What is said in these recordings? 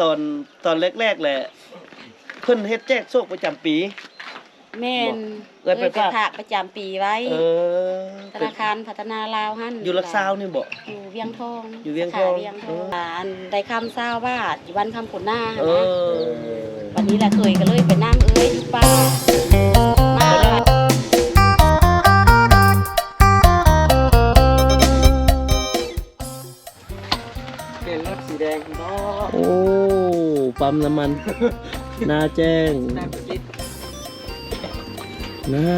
ตอนแรกๆแหละเพิ่นเฮ็ดแจกโชคประจำปีแม่นเอิ้นไปฝาก ประจำปีไว้ธนาคารพัฒนาลาวหั่นอยู่ลักซาวนี่บ่อยู่เวียงทองอยู่เวียงทองอันได้คำ20บาทอยู่บ้านคำผลหน้าหั่นนะวันนี้แหละเคยก็เลยไปนั่งอยู่ป้ามาเป็นรถสีแดงเนาะโอ้ปั๊มน้ำมันนาแจ้งน้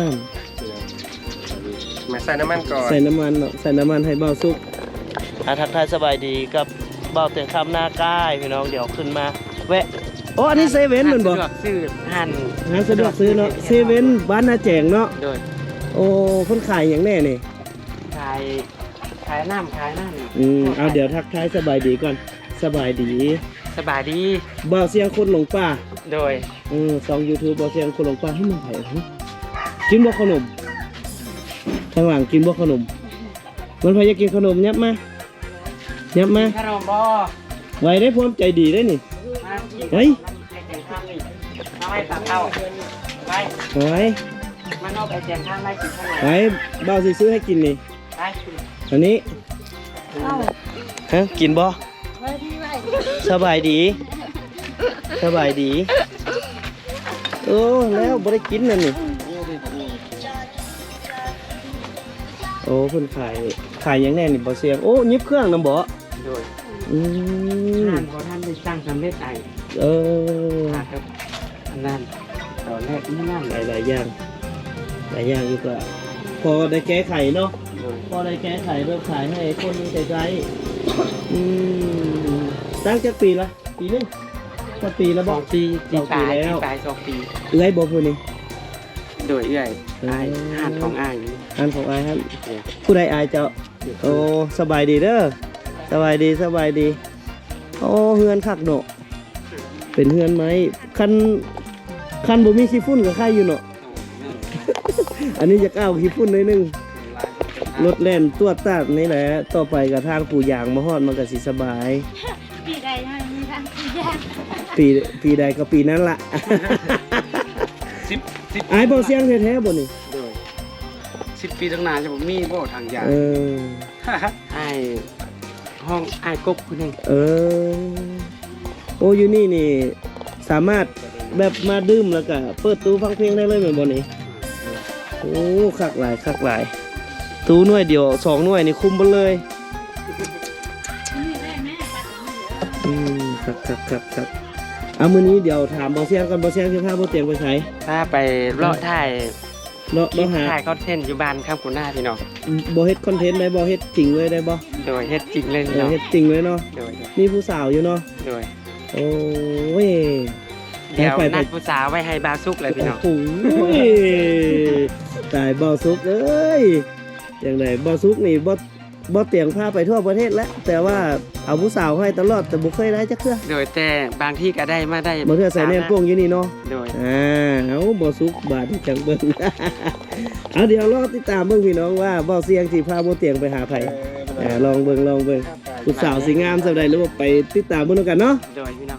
ำมาใส่น้ำมันก่อนใส่น้ำมันเนาะใส่น้ำมันให้เบาสุกทักทายสบายดีกับเบาเตียงคำหน้าก้ายพี่น้องเดี๋ยวขึ้นมาแวะโอ้อันนี้เซเว่นเหมือนบ่ซื้อหั่นสะดวกซื้อเนาะเซเว่นบ้านนาแจงเนาะโดยโอ้เพิ่นขายอย่างแน่นี่ขายน้ำเอาเดี๋ยวทักทายสบายดีก่อนสบายดีบ่าวเสียงคนหลงป่าโดยสอง YouTube บ่าวเสียงคนหลงป่าให้มันไผกินบ่ขนมทางหลังกินบ่ขนมมันไผจะกินขนมยับมาขนมบ่ไว้ได้พร้อมใจดีได้นี่เฮ้ยเอาไว้ตัดเอาไว้มันเอาไปแจกทางไว้กินขนมไว้บ่าวสิซื้อให้กินนี่ได้อันนี้กินบ่สบายดีโอ้แล้วบ่ได้กินนั่นนี่โอ้เพิ่นขายอย่างแน่นี่บ่เสียงโอ้ยิบเครื่องนำบ่โดยท่านบ่ท่านได้สร้างสำเร็จไอ้ครับอันนั้นตอนแรกนี่นั่นหลายอย่างอยู่ก็พอได้แก้ไขเนาะพอได้แก้ไขเริ่มขายให้คนใจตั้งจักปีละปีนึงก็ปีละบ่ปีแล้ว2 ปีเอื้อยบ่ผู้นี้โดยเอื้อยอ่านของอ้ายครับผู้ใดอายเจ้าโอ้สบายดีเด้อสบายดีโอ้เฮือนคักเนาะเป็นเฮือนไม้คันบ่มีขี้ฝุ่นก็ค่ายอยู่เนาะอันนี้จะก้าวขี้ฝุ่นหน่อยนึงรถแล่นตรวจตาดนี่แหละต่อไปกับทางปู่ยางมาฮอดมันก็สิสบายปีใดมีทางปู่ยางปีใดก็ปีนั้นล่ะไอ้บ่เสียงแท้ๆบ่นี่โดย10 ปีตั้งนานจะบ่มีบ่ทางยางไอ้ห้องไอ้กบคนนึงโอ้อยู่นี่สามารถแบบมาดื่มแล้วก็เปิดตู้ฟังเพลงได้เลยเหมือนบ่นี่โอ้คักหลายตู้หน่วยเดียว2หน่วยนี่คุมบ่เลยครับเอามื้อนี้เดี๋ยวถามบ่เสียงกันบ่เสียงสิพาบ่เตียงไปไสถ้าไปเลาะถ่ายหาถ่ายคอนเทนต์อยู่บ้านข้างคุณหน้าพี่น้องบ่เฮ็ดคอนเทนต์ได้บ่เฮ็ดจริงเลยได้บ่โดยเฮ็ดจริงเลยเนาะเฮ็ดจริงเลยเนาะมีผู้สาวอยู่เนาะโดยโอ้ยเดี๋ยวนัดผู้สาวไว้ให้บาซุกเลยพี่น้องโอ้ยตายบ่ซุกเอ้ยอย่างไรบ่ซุกนี่บ่เตียงพาไปทั่วประเทศแล้วแต่ว่าเอาผู้สาวให้ตลอดแต่บ่เคยได้จักเทื่อโดยแต่บางที่ก็ได้มาได้บ่เทื่อใส่แนมพวงอยู่นี่เนาะโดยเอาบ่ซุกบาดจังเบิ่งเอาเดี๋ยวรอติดตามเบิ่งพี่น้องว่าบ่เสียงสิพาบ่เตียงไปหาไผลองเบิ่งผู้สาวสิงามซำใดหรือว่าไปติดตามเบิ่งกันเนาะโดยพี่น้อง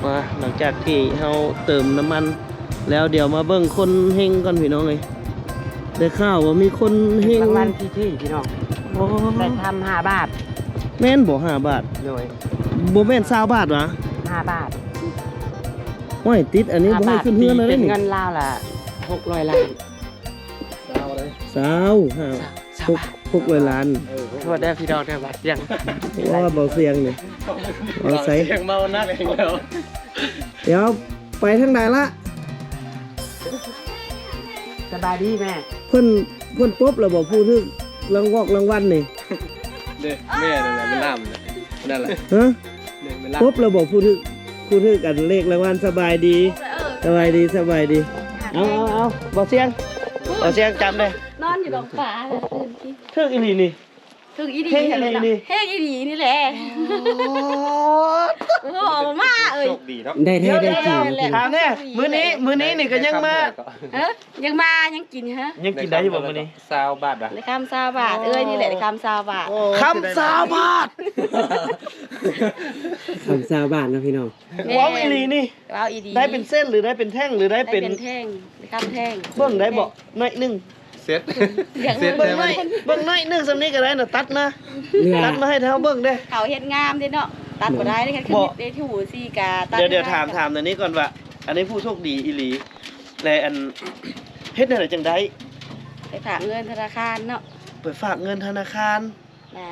มาหลังจากที่เฮาเติมน้ำมันแล้วเดี๋ยวมาเบิ่งคนเฮงก่อนพี่น้องเอ้ยได้ข่าวว่ามีคนเฮงรางวัลที่พี่น้องได้ทำ5 บาทแม่นบ่5 บาทโดยบ่แม่น20 บาทวะ5 บาทโอ้ยติดอันนี้บ่ให้ขึ้นเฮือนเลยเป็นเงินลาวละ600 ล้าน600 ล้านโทษได้พี่ดอกได้บ่ยังว่าบ่เสียงนี่เอาใส่เสียงเมานักเองแล้วเดี๋ยวไปทางใดละสบายดีแม่เพิ่นปุ๊บแล้วบอกพูดถึงรางวัลนี่เด้แม่นั่นแหละมันน้ำนั่นแหละปุ๊บแล้วบอกพูดถึงกันเลขรางวัลสบายดีเอาบอกเสียงจำเลยนอนอยู่ดอกป่าถึงอีหลีนี่เฮงอีหลีนี่แหละโอ้มา ย โชคดีเนาะ ได้แท้ได้จริง ถามแน่มื้อนี้นี่ก็ยังมา เฮ้ยยังมายังกินฮะ ยังกินได้อยู่บ่มื้อนี้ ซาวบาทอ่ะ ได้คำ20 บาทนี่แหละได้คำ20 บาท คำสาวบาท คำสาวบ้านนะพี่น้อง ว้าวอีหลีนี่ ว้าวอีดี ได้เป็นเส้นหรือได้เป็นแท่งหรือได้ ได้ เป็น เป็นแท่งได้คำแท่ง เบิ่งได้บ่หน่อยหนึง เซ็ต อย่าง เซ็ต เบิ่ง ได้ ห ไหม น่อยเบิ่งหน่อยหนึงสำนี้ก็ได้น่ะตัดนะ เรือ ตัดมาให้แถวเบิ่งเด้ เขาเฮ็ดงามเด้เนาะตัดบ่ได้ได้แค่ บ่ ได้ที่หูซี่กาตัด เดี๋ยวถามอันนี้ก่อนว่า อันนี้ผู้โชคดีอีหลีและอันเฮ็ดได้จังได๋ ไปฝากเงินธนาคารเนาะ ไปฝากเงินธนาคาร น่ะ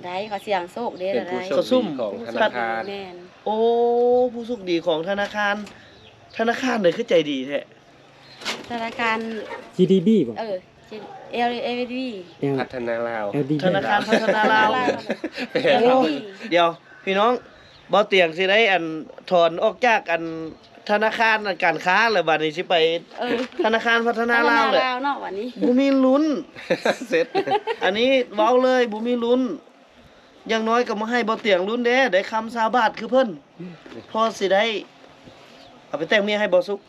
ได้ขอเสียงโชคเด้ เป็น ได้ ผู้โชคดีของธนาคาร แม่น โอ้ผู้โชคดีของธนาคารเลยคือใจดีแท้ ธนาคาร GDB บ่ LAV พัฒนาลาว LDB ธนาคารพัฒนาลาว เป็น โอ้เดี๋ยวพี่น้องบ่เตียงสิได้อันถอนออกจากอันธนาคารอันการค้าแล้วบัดนี้สิไป ธนาคารพัฒนาลาวเลย เนาะวันนี้ บ่มีลุ้น เซ็ต อันนี้เว้าเลยบ่มีลุ้นอย่างน้อยก็มาให้บ่เตียงลุ้นเด้ได้คำ20 บาทคือเพิ่นพอสิได้เอาไปแต่งเมียให้บ่สุก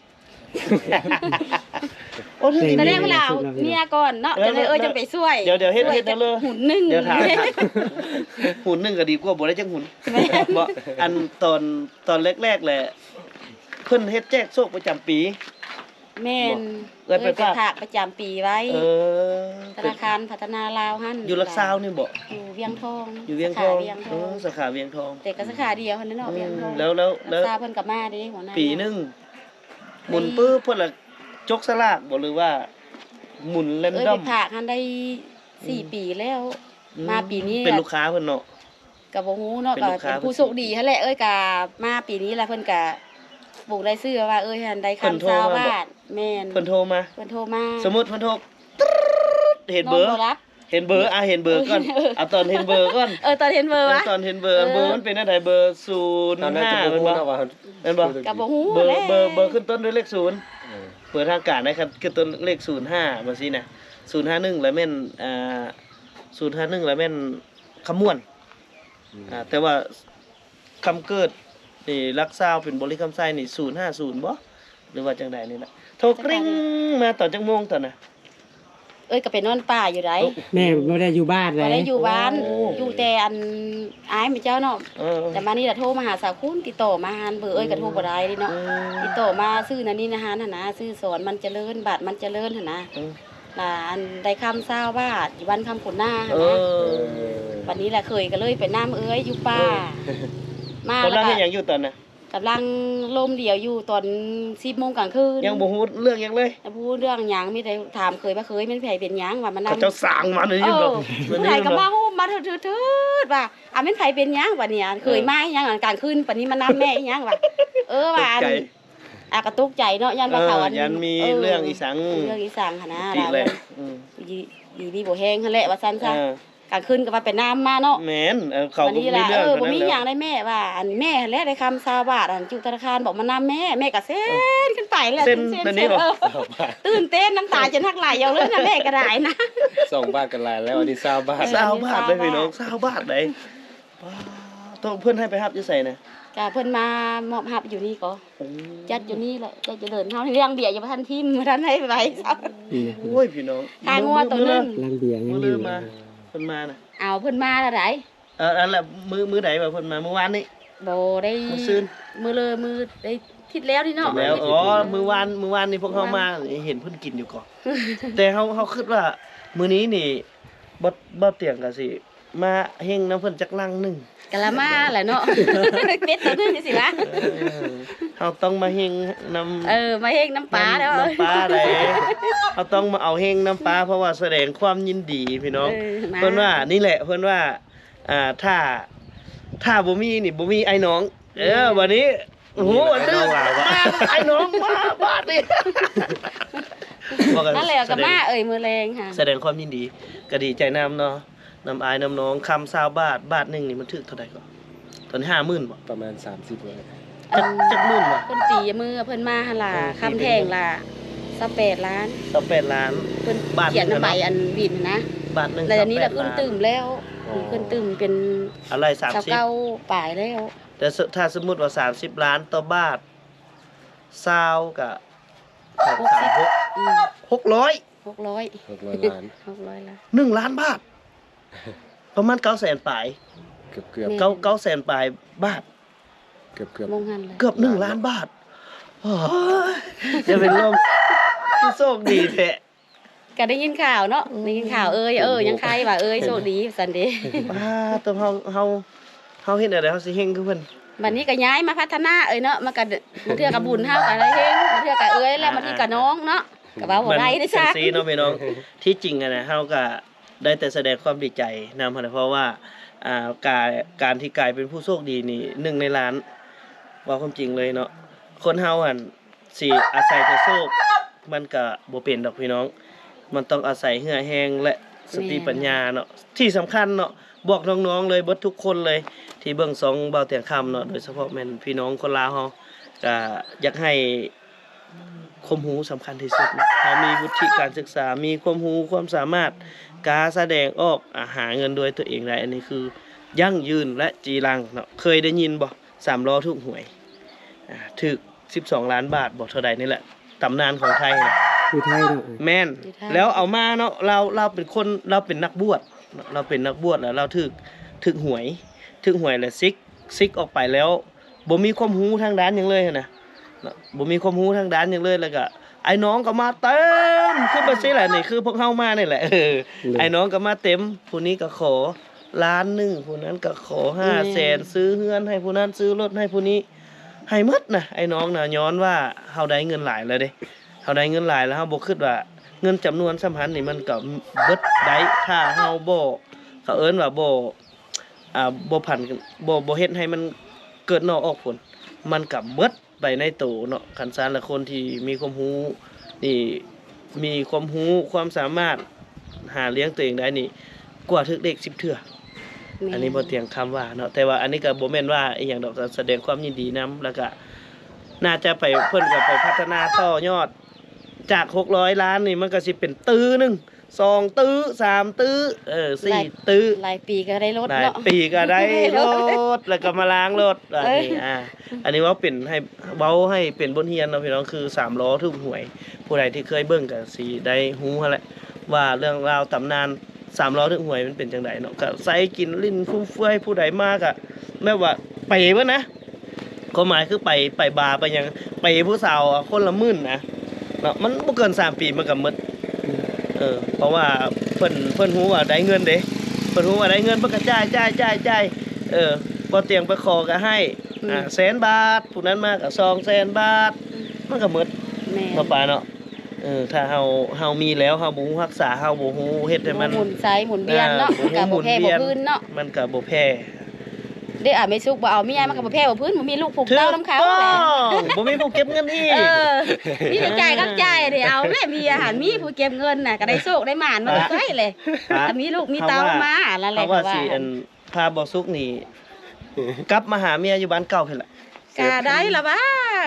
โอ้เธอ ต นี่ อนแรกเราเมียก่อนเนาะจะเลยจังไปช่วย เดี๋ยวเฮ็ดนะเลย หุ่นหนึง เดี๋ยวถามหุ่นหนึงก็ดีกว่าบ่ได้จังหุ่นบ่อันตอนแรกๆแหละเพิ่นเฮ็ดแจกโชคประจำปี แม่น เอ้ยไปฝาก ฝากประจำปีไว้ เออ ธนาคารพัฒนาลาวหั่น อยู่ลักซาวนี่บ่ อยู่เวียงทอง อยู่เวียงทอง สาขาเวียงทอง สาขาเวียงทอง แต่ก็สาขาเดียวหั่นเนาะเวียงทอง แล้ว รักษาเพิ่นกลับมาเด้หัวหน้า ปีหนึงหมุนปื้อเพิ่นละจกสลากบ่หรือว่าหมุนแรน เอ้ย ดอ ไป ม ฝากหั่นได้4 ปีแล้ว มาปีนี้ เป็นลูกค้าเพิ่นเนาะ ก็บ่ฮู้เนาะ เป็น ก็ ลูกค้า เป็นผู้โชคดีหั่นแหละเอ้ยก็มาปีนี้แหละเพิ่นก็ปลูกได้ซื้อว่าเอ้ยหั่นได้ เพิ่น คำ โทร ซาว มาบอก บาทแม่น เพิ่นโทรมา เพิ่นโทรมา สมมุติเพิ่นโทรตึ๊ดเห็นเบอร์ น้งรับ เห็นเบอร์เห็นเบอร์ก่อนเอาตอนเห็นเบอร์ก่อน ตอนเห็นเบอร์วะ ตอนเห็นเบอร์เบอร์มันเป็นอะไรเบอร์05 ตอนนั้นจะ แม่น พูด บ่ นะว่า แม่นบ่ ก็บ่ฮู้ เบอร์ แหละ เบอร์ขึ้นต้นด้วยเลข0เปิดทางการนะครับขึ้นต้นเลข05บ่ซี่นะ051แล้วแม่น051แล้วแม่นคำม่วนแต่ว่าคำเกิดนี่รักษาวเป็นบริคำไส้นี่050บ่หรือว่าจังใดนี่ล่ะโทรกริ้งมาตอนจังโมงตอนน่ะ เอ้ยก็ไปนอนป่าอยู่ได แม่บ่ได้อยู่บ้านเล บ่ ย ได้อยู่บ้าน โอ้ อยู่แต่อันอ้ายแม่เจ้าเนาะ เออ แต่มานี่ล่ะโทรมาหาสาวคุณติดต่อมาหานเบอร์เอ้ยก็โทรบ่ได้เดิเนาะติดต่อมาซื้อนั่นนี่นะหานหั่นนะซื้อสอนมันเจริญบาทมันเจริญหั่นนะ อืม ล่ะอันได้คำ20 บาทอยู่บ้านคำผลหน้าหั่ เอน นะ อ วันนี้แหละเคยก็เลยไปน้ำเอ้ยอยู่ป่ามา คน แล้ว นั้น ก็ เฮ็ดหยังอยู่ตอนน่ะ กำลังลมเดียวอยู่ตอน10 โมงกลางคืน ยังบ่ฮู้เรื่องหยังเลย พูดเรื่องหยังมีแต่ถามเคยว่าเคยเป็นไผเป็นหยังว่ามัน เขา นำ เจ้าสร้างมานี่ เอ บ่ อผู้ใดก็มาฮู้มาทืดๆว่าเป็นไผเป็นหยังว่าเนี่ยเคยมาอีหยังอันกลางคืนปานนี้มันนำแม่อีหยังว่าว่าอันกระตุกใจเนาะยันว่าเขาอัน ยันมีเรื่องอีสัง เรื่องอีสังหั่นนะ ติเลยอืม ดีบ่แห้งหั่นแหละว่าซั่นซะ เออก ลางคืนก็ว่าเป็นน้ำมาเนาะ แม่นเขา วัน ก็ นี้ มี ล่ะ เรื่อง บ่มีหยัง นั้น ได้แม่ว่าอันแม่หั่นแหละได้คำ20 บาทอันจุธนาคารบอกมานำแม่ก็เส้นขึ้นไปแหละ เส้นนั่นนี่บ่ ตื่นเต้นน้ำตาจะนักไหลเอาเลยนะแม่ก็ได้นะ 2 บาทกันหลายแล้วอันนี้20 บาท 20 บาทเลยพี่น้อง20 บาทได้ต้องเพิ่นให้ไปรับอยู่ไสน่ะ จ้าเพิ่นมามอบหับอยู่นี่ก็ โอ้ จัดอยู่นี่แหละจัดจะเดินเฮาเรื่องเบียร์อยู่บ่ทันทิมบ่ทันให้ไปครับ นี่นะ โอ้ยพี่น้อง ทางงัวตัวหนึง ลังเบียร์ยัง มื อ อยู่ มาเพิ่นมาน่ะ เอาเพิ่นมาแล้วได อันละมื้อใดว่าเพิ่นมาเมื่อวานนี้ บ่ได้ มื้อซื่น มื้อเลยมื้อได้ทิศแล้วนี่เนาะ แล้วมื้อวานนี่พวกเฮามาเห็นเพิ่นกินอยู่ก่อน แต่เฮาคิดว่ามื้อนี้นี่บ่เตียงก็สิมาเฮงน้ำเพิ่นจักลังหนึง กะละมาแหละเนาะ เป็ดตัวหนึงจังซี่วะ เราต้องมาเฮงนำ มาเฮงน้ำปลาแล้ว น้ำปลาอะไรเราต้องมาเอาเฮงน้ำปลาเพราะว่าแสดงความยินดีพี่น้อง มา เพิ่นว่านี่แหละเพิ่นว่าถ้าบ่มีนี่บ่มีไอ้น้อง วันนี้โอ้โหวันนี้มาไอ้น้องมาบาดนี่ นั่นแหละก็มามื้อแรงค่ะ แสดงความยินดีก็ดีใจนำเนาะนำอายนำน้องคำ20 บาทนึงนี่มันถึกเท่าใดก่อนตอนนี้ 50,000บ่ ประมาณ30เลย จักหมื่นบ่ เพิ่นตีมือเพิ่นมาหั่นล่ะคำแท่งล่ะ28 ล้าน 28ล้าน เพิ่น บาท เขียน หนึ่ง ใบ อะเนาะ อันบินนะ บาทนึง แล้วอันนี้เราขึ้น 38 ตึมแล้ว อ๋อ ขึ้นตึมเป็น อะไร ชาวเก้าป่ายแล้ว 30 แต่ถ้าสมมุติว่า30ล้านต่อบาท20ก็36 อืม 600 600 600 ล้าน 600ละ 1 ล้านบาท ประมาณ900,000ปลาย เกือบ แม่ 900,000ปลายบาท เกือบ มงหันเลย เกือบ1 ล้านบาทโอ้ยจะเป็นลมคือโชคดีแท้ ก็ได้ยินข่าวเนาะได้ยินข่าวยังใครว่าโชคดีสันเด ป้าตัวเฮาเฮ็ดอะไรเฮาสิเฮงคือเพิ่น บัดนี้ก็ย้ายมาพัฒนาเนาะมันก็มันเทื่อกับบุญเฮาก็ได้เฮงมันเทื่อกับแล้วมันที่กับน้องเนาะก็ว่าบ่ได้ได้ซะ จังซี่เนาะพี่น้องที่จริงอะนะเฮาก็ได้แต่แสดงความดีใจนำเพราะว่าการที่กลายเป็นผู้โชคดีนี่1ในล้านว่าความจริงเลยเนาะคนเฮาหั่นสิอาศัยแต่โชคมันก็บ่เป็นดอกพี่น้อง มันต้องอาศัยเหือแห้งและสติปัญญาเนาะที่สำคัญเนาะบอกน้องๆเลยเบิดทุกคนเลยที่เบิ่งสองเบาเตียงคำเนาะโดยเฉพาะแม่นพี่น้องคนลาวเฮาก็อยากให้ความรู้สำคัญที่สุดเนาะเฮามีวุฒิการศึกษามีความรู้ความสามารถการแสดงออกหาเงินด้วยตัวเองได้อันนี้คือยั่งยืนและจีรังเนาะเคยได้ยินบ่3ล้อถูกหวยถูก12 ล้านบาทบ่เท่าใดนี่แหละตำนานของไทยนะ อยู่ไทยเนาะ แม่นแล้วเอามาเนาะเราเป็นคนเราเป็นนักบวชเนาะเราเป็นนักบวชแล้วเราถึกหวยแล้วซิกออกไปแล้วบ่มีความรู้ทางด้านหยังเลยนะเนาะบ่มีความรู้ทางด้านหยังเลยแล้วก็ไอ้น้องก็มาเต็มคือบ่ซี่แหละนี่คือพวกเฮามานี่แหละไอ้น้องก็มาเต็มผู้นี้ก็ขอล้านหนึงผู้นั้นก็ขอ500,000ซื้อเฮือนให้ผู้นั้นซื้อรถให้ผู้นี้ให้หมดนะไอ้น้องน่ะย้อนว่าเฮาได้เงินหลายแล้วเด้ เฮาได้เงินหลายแล้วเฮาบ่คิดว่าเงินจำนวนสำคัญนี่มันก็เบิดได้ถ้าเฮาบ่เขาเอิ้นว่าบ่ผันบ่เฮ็ดให้มันเกิดนอกออกผลมันก็เบิดไปในโตเนาะคันซานละคนที่มีความรู้นี่มีความรู้ความสามารถหาเลี้ยงตัวเองได้นี่กว่าถึกเด็ก10เทื่ออันนี้บ่เถียงคำว่าเนาะแต่ว่าอันนี้ก็บ่แม่นว่าอีหยังดอกแสดงความยินดีนํแล้วก็น่าจะไปเพิ่นก็ไปพัฒนาต่อยอดจาก600ล้านนี่มันก็สิเป็นตื้อหนึง2ตื้อ3ตื้อ4ตื้อ หลายปีก็ได้รถ หลาย เนาะ ปีก็ได้รถแล้วก็มาล้างรถอันนี้ว่าเป็นให้เว้าให้เป็นบทเรียนเนาะพี่น้องคือ3ล้อถูกหวยผู้ใดที่เคยเบิ่งก็สิได้ฮู้หั่นแหละว่าเรื่องราวตำนาน3ล้อถูกหวยมันเป็นจังไดเนาะก็ใส่กินลิ้นฟุ่มเฟือยผู้ใดมาก็แม้ว่าไปเบิดนะความหมายคือไปบาร์ไปหยังไปผู้สาวคนละหมื่นนะเนาะมันบ่เกิน3ปีมันก็หมดเพราะว่าเพิ่นฮู้ว่าได้เงินเด้เพิ่นฮู้ว่าได้เงินเพิ่นก็จ่ายบ่เตียงไปขอก็ให้100,000 บาทผู้นั้นมาก็200,000 บาทมันก็หมด แม่ บ่ปาเนาะถ้าเฮามีแล้วเฮาบ่ฮู้รักษาเฮาบ่ฮู้เฮ็ดให้มัน หมุนใช้หมุนเวียนเนาะก็บ่แพ้บ่พื้นเนาะ มันก็บ่แพ้ ได้ไม่สุกบ่เอาเมียมันก็บ่แพ้บ่พื้นบ่มีลูกผูกเต้านำเขาแหละ บ่มีผู้เก็บเงินอีก มีแต่จ่ายกับจ่ายเดี๋ยวเอาแม่มีอาหารมีผู้เก็บเงินน่ะก็ได้โชคได้หมานมาใส่เลยมีลูกมีเต้ามาแล้วแห เพ ละ ราะว่าสิพาบ่สุกนี่กลับมาหาเมียอยู่บ้านเก่าพุ่นล่ะ ก็ได้ละว่า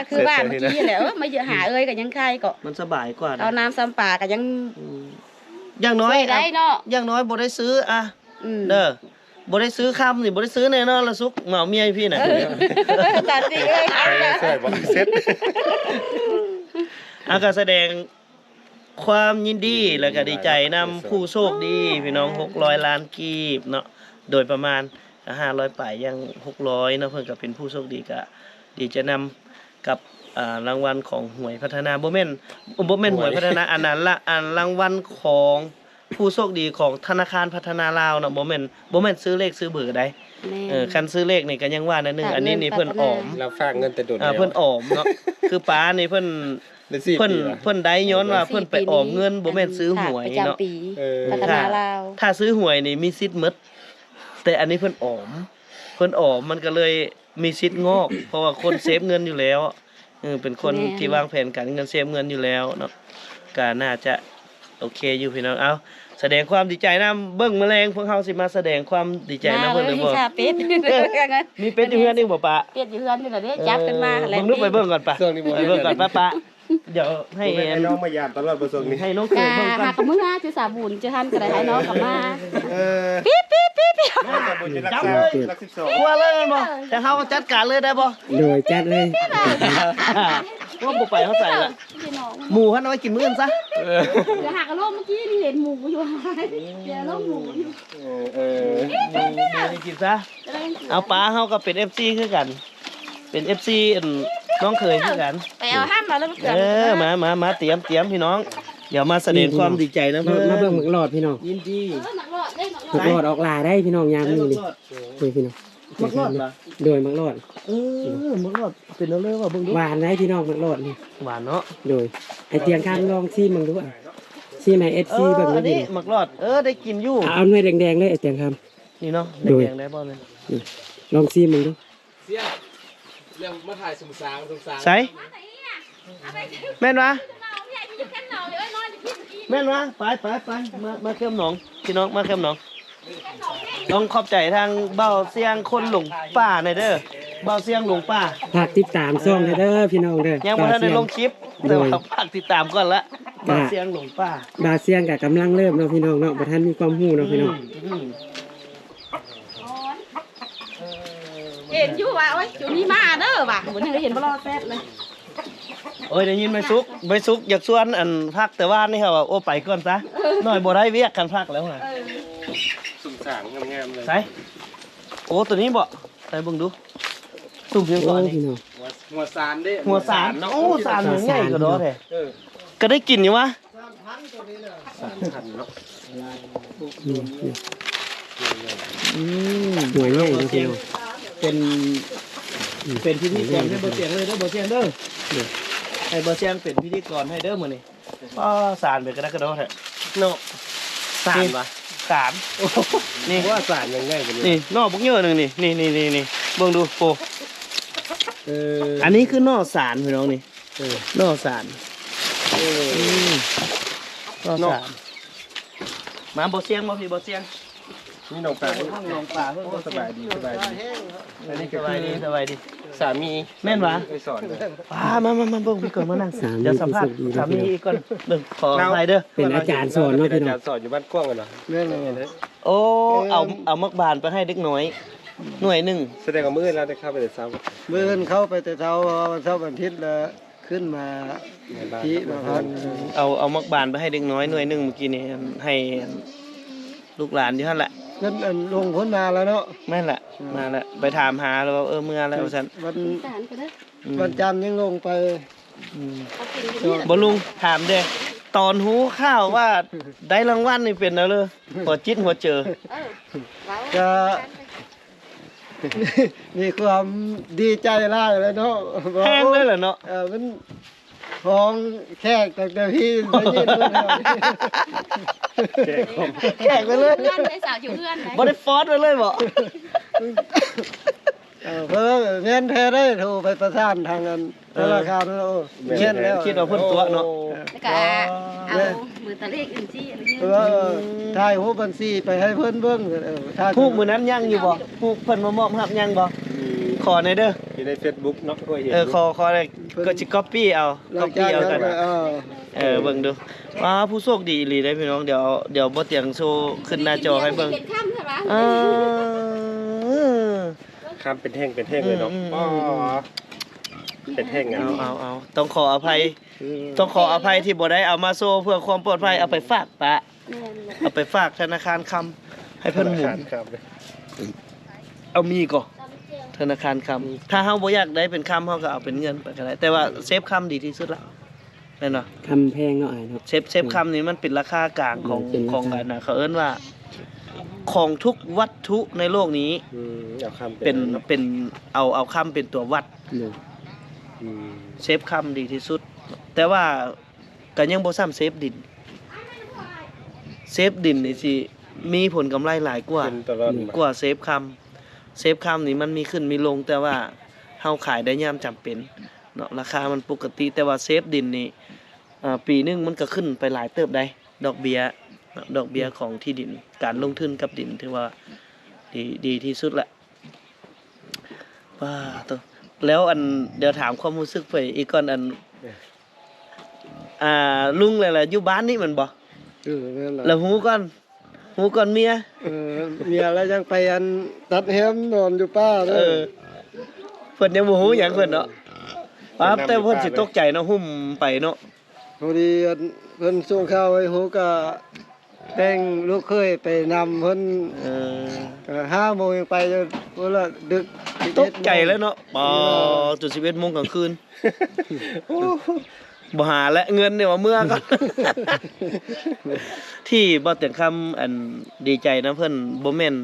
คือบ้านเมื่อกี้แหละมาเยอะหาก็ยังใครก็ มันสบายกว่านะ เอาน้ำซ้ำปลาก็ยัง อย่างน้อย ได้เนาะ อย่างน้อยบ่ได้ซื้อเด้อบ่ได้ซื้อคำนี่บ่ได้ซื้อแน่นอนละสุกเหมาเมียพี่น่ะ ตัดสิเลย ใช่บ่เซ็ต ก็แสดงความยินดีแล้วก็ดีใจนำผู้โชคดีพี่น้อง600ล้านกีบเนาะโดยประมาณ500ป่ายยัง600เนาะเพิ่นก็เป็นผู้โชคดีก็ดีจะนำกับรางวัลของหวยพัฒนาบ่แม่นหวยพัฒนาอันนั้นละรางวัลของผู้โชคดีของธนาคารพัฒนาลาวเนาะบ่แม่นซื้อเลขซื้อเบอร์ใดคันซื้อเลขนี่ก็ยังว่านั่นนึงอันนี้นี่เพิ่นออม เราฝากเงินแต่โดด เพิ่นออมเนาะคือป้านี่เพิ่นได้ย้อนว่าเพิ่นไปออมเงินบ่แม่นซื้อหวยเนาะ พัฒนาลาว ถ้าซื้อหวยนี่มีสิทธิ์หมดแต่อันนี้เพิ่นออมมันก็เลยมีสิทธิ์งอก เพราะว่าคนเซฟเงินอยู่แล้วเป็นคนที่วางแผนการเงินเซฟเงินอยู่แล้วเนาะก็น่าจะโอเคอยู่พี่น้องเอาแสดงความดีใจนํเบิ่งแมลงพวกเฮาสิมาแสดงความดีใจนํเพิ่นหรือบ่ เป็ด มีเป็ดอยู่เฮือนนี่บ่ปะ เป็ดอยู่เฮือนนี่ล่ะเด้จับขึ้นมา เบิ่งนึกไปเบิ่งก่อนปะ ช่วงนี้บ่ ไปเบิ่งก่อนปะ เดี๋ยวให้ ให้น้องมายามตลอดประสงค์นี้ ให้น้องเข กะ ยเบิ่งกั หาน กะมื้อจะสาบุญจะทันก็ได้ให้น้องกลับมา ปี๊บจับเลยรัก12 กลัวเลยแม่นบ่แต่เฮาจัดการเลยได้บ่ โดยจัดเลย ว่าบ่ไปเฮาใส่ละ พี่น้อง หมูหั่นเอาไว้กินมื้ออื่นซะ เดี๋ยวหากะโลกเมื่อกี้นี่เห็นหมูอยู่เดี๋ยวโลกหมูอยู่ หมูนี่กินซะ จะได้ เอาปลาเฮาก็เป็น FC คือกัน เป็น FC อันน้องเคยคือกัน ไปเอาห้ามมาแล้วมันเกิด มาเตรียมพี่น้อง เดี๋ยวมาแสดงความดีใจนะ มา เพิ่น มาเบิ่งหมึกหลอดพี่น้อง ยินดี หมักหลอดได้หมัก หมึกหลอดออกลาได้พี่น้องยามนี้ดิโดยพี่น้อง มักรอดเหรอ โดยหมึกหลอด มักรอดเป็นเอาเลยว่าเบิ่งดู หวานได้พี่น้องหมึกหลอดนี่ หวานเนาะ โดยไอเตียงข้ามลองชิมมึงดูอ่ะชิมให้ FC เบิ่ง อั ดู น ดิ นี้มักรอดได้กินอยู่ เอาหน่วยแดงๆเลยไอเตียงข้าม นี่เนาะ โดย แดงๆได้บ่เลย ลองชิมมึงดู เรื่องมาถ่ายสมสางสมสาง ใส่แม่นวะแม่นวะไปมาเข้มหนองพี่น้องมาเข้มหนองต้องขอบใจทางเบาเสียงคนหลงป่าหน่อยเด้อเบาเสียงหลงป่า ฝากติดตามช่องเด้อพี่น้องเด้อ ยังบ่ทันได้ลงคลิปแต่ว่าฝากติดตามก่อนละ จ้ะ เบาเสียงหลงป่า บาเซียงกับกำลังเริ่มเนาะพี่น้องเนาะบ่ทันมีความรู้เนาะพี่น้อง เห็นอยู่ว่าโอ้ยจุนี้มาเด้อว่ะวันนี้เห็นบ่รอแซ่บเลย โอ้ยได้ยินไม่ซุกอยากชวนอันพักแต่ว่านี่ครับว่าโอ้ไปก่อนซะหน่อยบ่ได้เวียกกันพักแล้วน่ะ สมสางงามๆเลย ใส่โอ้ตัวนี้บ่ใส่เบิ่งดูตุ่มเพียงก่อน โอ้ นี่ พี่น้อง หัวสารเด้ หัวสารเนาะโอ้สารหัวใหญ่กว่าดอแท้ เออ ก็ได้กินอยู่วะ ทันเนาะ หน่วยใหญ่เนาะพี่น้อง เป็นพิธีกรให้เบอร์เสียงเลยเด้อเบอร์เสียงเด้อให้เบอร์เสียงเป็นพิธีกรให้เด้อมื้อนี้ป้าสารเป็นกระดักกระดอแท้เนาะ สารวะ สารนี่ ว่าสารยังไงกัน นี่นอกบุกเยอะหนึงนี่เบิ่งดูโป เออ อันนี้คือนอกสารพี่น้องนี่นอกสารนอกสารมาบ่เสียงบ่พี่บ่เสียง นี่น้องปลา น้องป่าเพิ่น สบายดีอันนี้ ส ก็ บายดีสบายดี สามี แม่นวะ ไปสอนเลย มาเบิ่งพี่ก่อนมานั่ง สาม เดี๋ยว มี สัม ผู้ ภา โช ษณ์ คดี สา เนาะ มี พี่น้อง ก่อนเบิ่งขออภัยเด้อ เป็นอาจารย์สอนเนาะพี่น้อง อาจารย์สอนอยู่บ้านกว้างกันเหรอเรื่องอะไรเนี่ย โอ้เอามักบานไปให้เด็กน้อยหน่วยหนึง แสดงว่ามื้อแล้วได้เข้าไปแต่เช้า เมื่อเข้าไปแต่เช้าวันเช้าวันอาทิตย์แล้วขึ้นมา ในบ้าน ที่มาพัก เอามักบานไปให้เด็กน้อยหน่วยหนึงเมื่อกี้นี่ให้ลูกหลานอยู่หั่นแหละ นั่นอันลงพ้นมาแล้วเนาะ แม่นแหละมาแล้วไปถามหาแล้วว่าเมื่อแล้วว่าซั่น วัน สารก็ได้ วันจันทร์ยังลงไป อืม เอากินไปนี่แหละ บ่ลุงถามเด้ตอนหูข้าวว่าได้รางวัลนี่เป็นเอาเลยหัวจิตหัวเจอ ว้าว จะ มีความดีใจร้ายเลยเนาะ แห้งเลยเหรอเนาะ มันของแขกตั้งแต่พี่ได้ยินเลย แขกไปเลย เพื่อนได้สาวอยู่เพื่อนไหน บ่ได้ฟอสไปเลยบ่ เพราะเงินแท้ได้โทรไปประสานทางกันธนาคารแล้วเงินแล้ว คิดว่าเพิ่นตัวเนาะ แล้วก็เอามือตะเลขอื่นจี้อะไรเงี้ย เออถ่ายหัวบัญชีไปให้เพิ่นเบิ่งถ่าย ฮูกมื้อนั้นยังอยู่บ่ฮูกเพิ่นมามอบรับยังบ่ขอหน่อยเด้อ อยู่ใน Facebook เนาะก็เห็น ขอได้ก็สิ copy เอา หลัง copy จาก เอา นั้ กัน นก็เบิ่งดูว้าผู้โชคดีอีหลีได้พี่น้องเดี๋ยวบ่เตียงโชว์ขึ้นหน้าจอให้เบิ่ง เห็นข้ามใช่ปะ อ่า ข้ามเป็นแท่งเลยเนาะอ๋อเป็นแท่งอ่ะ เอาต้องขออภัยที่บ่ได้เอามาโชว์เพื่อความปลอดภัยเอาไปฝากปะเอาไปฝากธนาคารคำให้เพิ่นหมุน ครับ เอามีก่อนธนาคารคำถ้าเฮาบ่อยากได้เป็นคำเฮาก็เอาเป็นเงินไปก็ได้แต่ว่าเซฟคำดีที่สุดละแม่นบ่ คำแพงเนาะอ้ายเนาะ เซฟคำนี้มันเป็นราคากลางของ เป็นราคา ของอันน่ะเขาเอิ้นว่า ของทุกวัตถุในโลกนี้ เอาข้าม เป็นเอาคำเป็นตัววัด เนาะ เซฟคำดีที่สุด แต่ว่าก็ยังบ่ซ้ำเซฟดินเซฟดินนี่สิมีผลกำไรหลายกว่า เป็นตลอด กว่าเซฟคำนี่มันมีขึ้นมีลงแต่ว่าเฮาขายได้ยามจำเป็นเนาะราคามันปกติแต่ว่าเซฟดินนี่ปีหนึงมันก็ขึ้นไปหลายเติบได้ดอกเบี้ยของที่ดินการลงทุนกับดินถือว่าดีที่สุดแหละว้าตัวแล้วอันเดี๋ยวถามความรู้สึกไปอีกก่อนอัน ลุงเลยล่ะอยู่บ้านนี่แมันบ่ นั่นแหละ แล้วหูก่อนเมีย เมียแล้วยังไปอันตัดแฮมนอนอยู่ป้าเด้อ เพิ่นยังบ่ฮู้หยังเพิ่นเนาะปั๊บแต่เพิ่นสิตกใจเนาะหุ่มไปเนาะ พอดีอันเพิ่นส่งข้าวไว้ฮู้ก็แต่งลูกเคยไปนำเพิ่น เออ 5 โมงยังไปจนพุ่นละดึก ตกใจแล้วเนาะปอจุด11 โมงกลางคืนบ่หาและเงินเนี่ยว่าเมื่อก็ ที่บ่เตียงคำอันดีใจนะเพิ่นบ่แม่น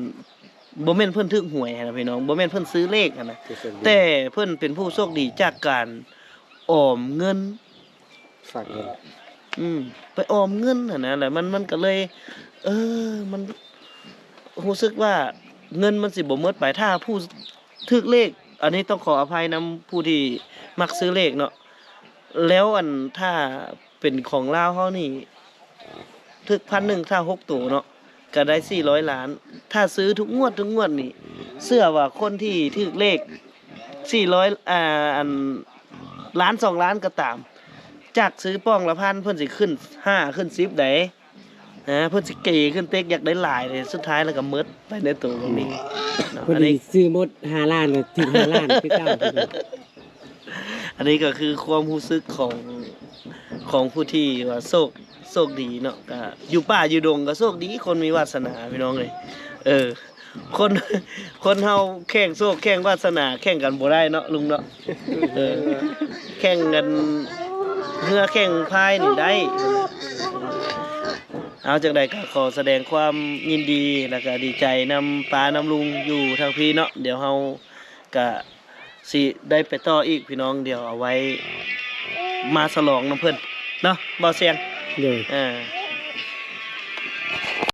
เพิ่นถึกหวยนะพี่น้องบ่แม่นเพิ่นซื้อเลขนะแต่เพิ่นเป็นผู้โชคดีจากการออมเงิน ฝากเงิน ไปออมเงินนะแล้วมันก็เลย มันรู้สึกว่าเงินมันสิบ่หมดไปถ้าผู้ถึกเลข อันนี้ต้องขออภัยนำผู้ที่มักซื้อเลขเนาะแล้วอันถ้าเป็นของลาวเฮานี่ถึก1,000ถ้า6ตัวเนาะก็ได้400 ล้าน ถ้าซื้อทุกงวดนี่เชื่อว่าคนที่ถึกเลข400อันล้าน2ล้านก็ตามจากซื้อป้องละ1,000เพิ่นสิขึ้น5ขึ้น10ได้เพิ่นสิเก๋ขึ้นเต็กอยากได้หลายเลยสุดท้ายแล้วก็หมดไปในตัวตรงนี้ พอดีซื้อหมด5ล้านก็ถึง5ล้านคือเก่า อันนี้ก็คือความรู้สึกของผู้ที่ว่าโชคดีเนาะก็อยู่ป่าอยู่ดงก็โชคดีคนมีวาสนาพี่น้องเลยคนเฮาแข่งโชคแข่งวาสนาแข่งกันบ่ได้เนาะลุงเนาะแข่งกันเรือแข่งพายนี่ได้เอาจังใดก็ขอแสดงความยินดีแล้วก็ดีใจนำป้านำลุงอยู่ทางพี่เนาะเดี๋ยวเฮาก็สิได้ไปต่ออีกพี่น้องเดี๋ยวเอาไว้มาฉลองน้ำเพิ่นเนาะบ่เสียง เลย อ่า